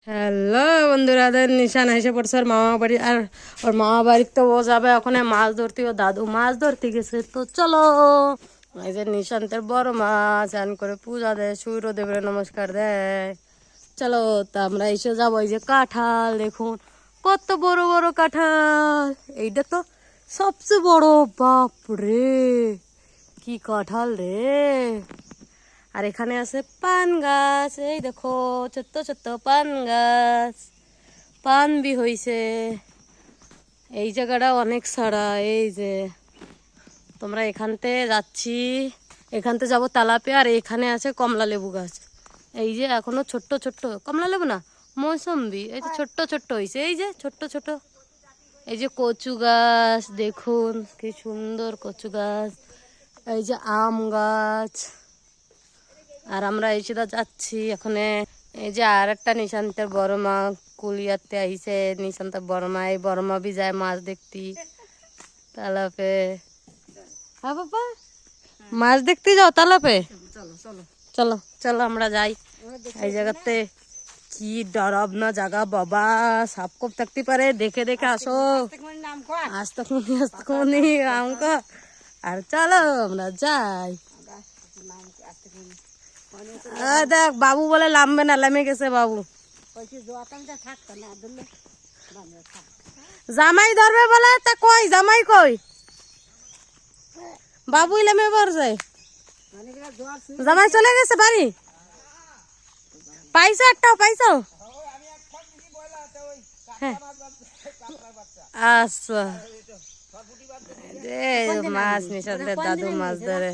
Hello বন্ধুরা, নিশান এসে পড়ছে ওর মামা বাড়ি। আর ওর মামা বাড়ির তো ও যাবে ওখানে মাছ ধরতে, ও দাদু মাছ ধরতে গেছে। তো চলো, এই যে নিশান্তের বড় মাছ চান করে পূজা দেয়, সূর্যদেবের নমস্কার দেয়। চলো, তা আমরা এসে যাবো। এই যে কাঁঠাল দেখুন, কত বড় বড় কাঁঠাল। এইটা তো সবচেয়ে বড়। বাপ রে, কি কাঁঠাল রে! আর এখানে আছে পান গাছ, এই দেখো ছোট্ট ছোট্ট পান গাছ, পান বি হইছে। এই জায়গাটা অনেক সারা। এই যে তোমরা এখানতে যাচ্ছি, এখানতে যাবো তালাপে। আর এখানে আছে কমলা লেবু গাছ। এই যে এখনো ছোট্ট ছোট্ট কমলা লেবু না, মৌসম্বি। এই যে ছোট্ট ছোট্ট হয়েছে, এই যে ছোট্ট ছোট। এই যে কচু গাছ দেখুন, কি সুন্দর কচু গাছ। এই যে আম গাছ। আর আমরা এই সেটা যাচ্ছি এখানে। এই যে আর একটা নিশান্তের বড় মা কুলিয়াতে আইছে। নিশান্তের বড় মা, এই বড় মা বি যায় মাছ দেখতে তালাপে। হ্যাঁ বাবা, মাছ দেখতে যাও তালাপে? চলো চলো আমরা যাই। এই জায়গাতে কি ডরাব না জায়গা বাবা, সাপ কোপ থাকতে পারে, দেখে দেখে আসো। আস্তে আমকা। আর চলো আমরা যাই। দেখ বাবু বলে লামবে না, লামে গেছে বাবু। জামাই ধরবে বলে, তা কই জামাই কই? বাবুই লামে পড়ছে, জামাই চলে গেছে বাড়ি। পাইছো একটাও পাইছো? হ্যাঁ আচ্ছা, মাছ নিশান্তের দাদু মাছ ধরে।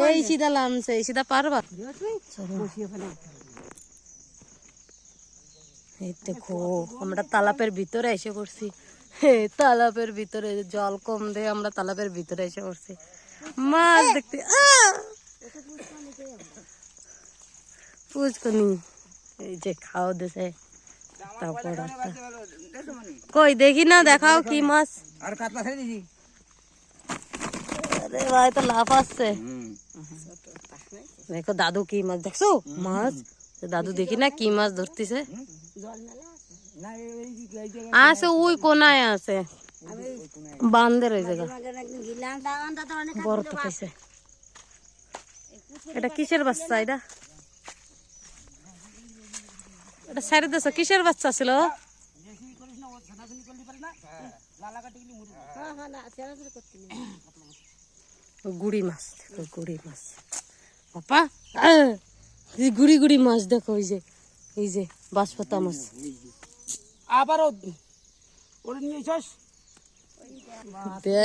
এই সিধা লামছে, এই সিধা পারবা? এই দেখো আমরা তালাপের ভিতরে এসে পড়ছি। তালাপের ভিতরে জল কম দিয়ে আমরা তালাপের ভিতরে এসে পড়ছি মাছ দেখতে। পুচকনি এই যে খাও দেশে। তারপর কই দেখি না, দেখাও কি মাছ। আরে ভাই তো লাফ আসছে। দেখো দাদু কি মাছ দেখছো, মাছ দাদু দেখি না কি মাছ ধরতেছে। আছে ওই কোনায় আছে, বান্ধের ওই জায়গা বড় তো পাইছে। এটা কিসের বাচ্চা? এটা এটা সাইড দেশ কিসের বাচ্চা ছিল? গুড়ি মাছ দেখো, গুড়ি মাছ বাবা। গুড়ি গুড়ি মাছ দেখো, ওই যে এই যে বাঁশপাতা মাছ। আবারও ওরে নিয়ে যাস দে